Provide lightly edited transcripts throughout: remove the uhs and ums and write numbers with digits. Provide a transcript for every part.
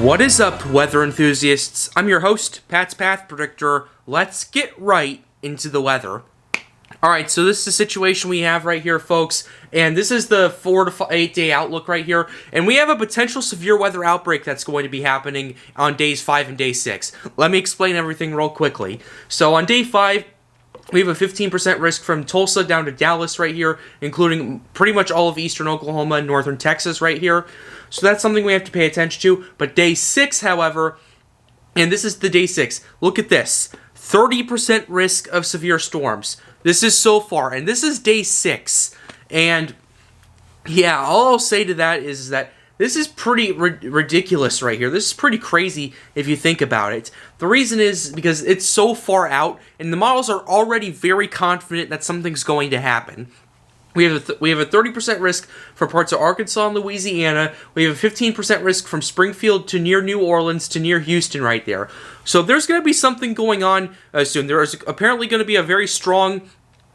What is up, weather enthusiasts? I'm your host, Pat's Path Predictor. Let's get right into the weather. Alright, so this is the situation we have right here, folks, and this is the 4 to 8 day outlook right here, and we have a potential severe weather outbreak that's going to be happening on days 5 and day 6. Let me explain everything real quickly. So on day 5, we have a 15% risk from Tulsa down to Dallas right here, including pretty much all of eastern Oklahoma and northern Texas right here. So that's something we have to pay attention to. But day 6, however, and this is the day 6, look at this. 30% risk of severe storms. This is so far, and this is day 6. And yeah, all I'll say to that is that this is pretty ridiculous right here. This is pretty crazy if you think about it. The reason is because it's so far out, and the models are already very confident that something's going to happen. We have a 30% risk for parts of Arkansas and Louisiana. We have a 15% risk from Springfield to near New Orleans to near Houston right there. So there's going to be something going on soon. There is apparently going to be a very strong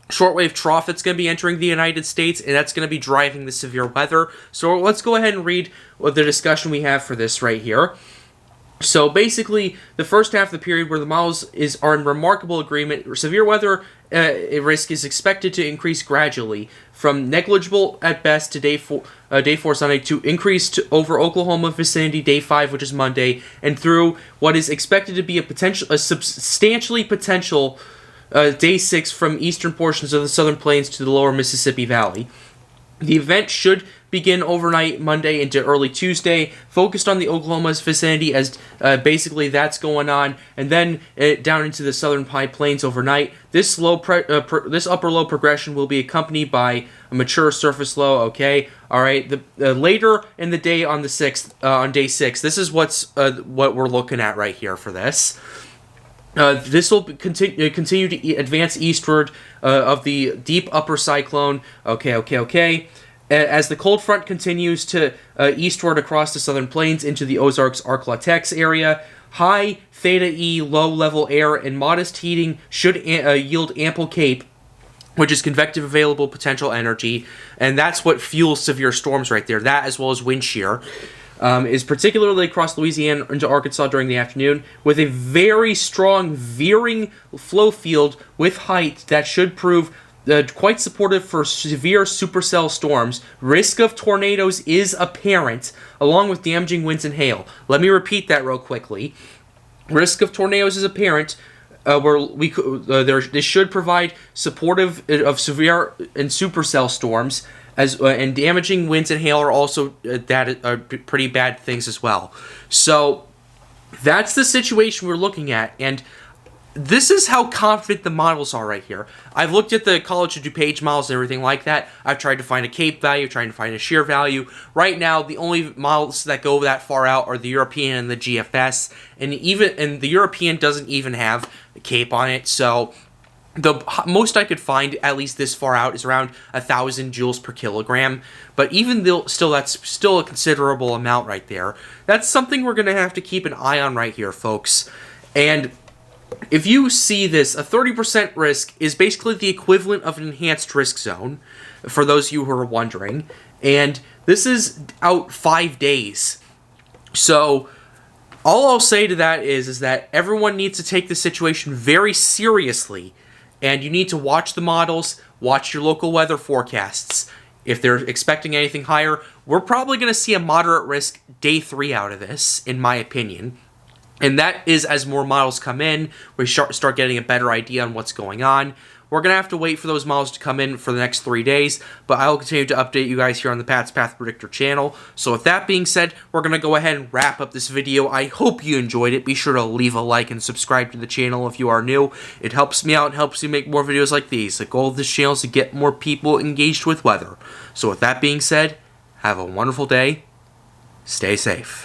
shortwave trough that's going to be entering the United States, and that's going to be driving the severe weather. So let's go ahead and read what the discussion we have for this right here. So basically, the first half of the period where the models are in remarkable agreement, severe weather risk is expected to increase gradually from negligible at best to day 4 Sunday to increase to over Oklahoma vicinity day 5, which is Monday, and through what is expected to be a substantially potential day 6 from eastern portions of the southern plains to the lower Mississippi Valley. The event should begin overnight Monday into early Tuesday, focused on the Oklahoma's vicinity as basically that's going on, and then down into the southern High Plains overnight. This this upper low progression will be accompanied by a mature surface low. Okay, all right. Later in the day on the 6th, on day 6, this is what we're looking at right here for this. This will continue to advance eastward of the deep upper cyclone. Okay. As the cold front continues to eastward across the southern plains into the Ozarks Ark-La-Tex area, high theta E low-level air and modest heating should yield ample CAPE, which is convective available potential energy, and that's what fuels severe storms right there. That as well as wind shear. Is particularly across Louisiana into Arkansas during the afternoon, with a very strong veering flow field with height that should prove quite supportive for severe supercell storms. Risk of tornadoes is apparent, along with damaging winds and hail. Let me repeat that real quickly. Risk of tornadoes is apparent. This should provide supportive of severe and supercell storms. And damaging winds and hail are also pretty bad things as well. So that's the situation we're looking at, and this is how confident the models are right here. I've looked at the College of DuPage models and everything like that. I've tried to find a CAPE value, trying to find a shear value. Right now, the only models that go that far out are the European and the GFS, and the European doesn't even have a CAPE on it, so the most I could find, at least this far out, is around 1,000 joules per kilogram. But even though that's still a considerable amount right there. That's something we're going to have to keep an eye on right here, folks. And if you see this, a 30% risk is basically the equivalent of an enhanced risk zone, for those of you who are wondering. And this is out 5 days. So all I'll say to that is that everyone needs to take the situation very seriously. And you need to watch the models, watch your local weather forecasts. If they're expecting anything higher, we're probably going to see a moderate risk day 3 out of this, in my opinion. And that is as more models come in, we start getting a better idea on what's going on. We're going to have to wait for those models to come in for the next 3 days, but I will continue to update you guys here on the Pat's Path Predictor channel. So with that being said, we're going to go ahead and wrap up this video. I hope you enjoyed it. Be sure to leave a like and subscribe to the channel if you are new. It helps me out and helps me make more videos like these. The goal of this channel is to get more people engaged with weather. So with that being said, have a wonderful day. Stay safe.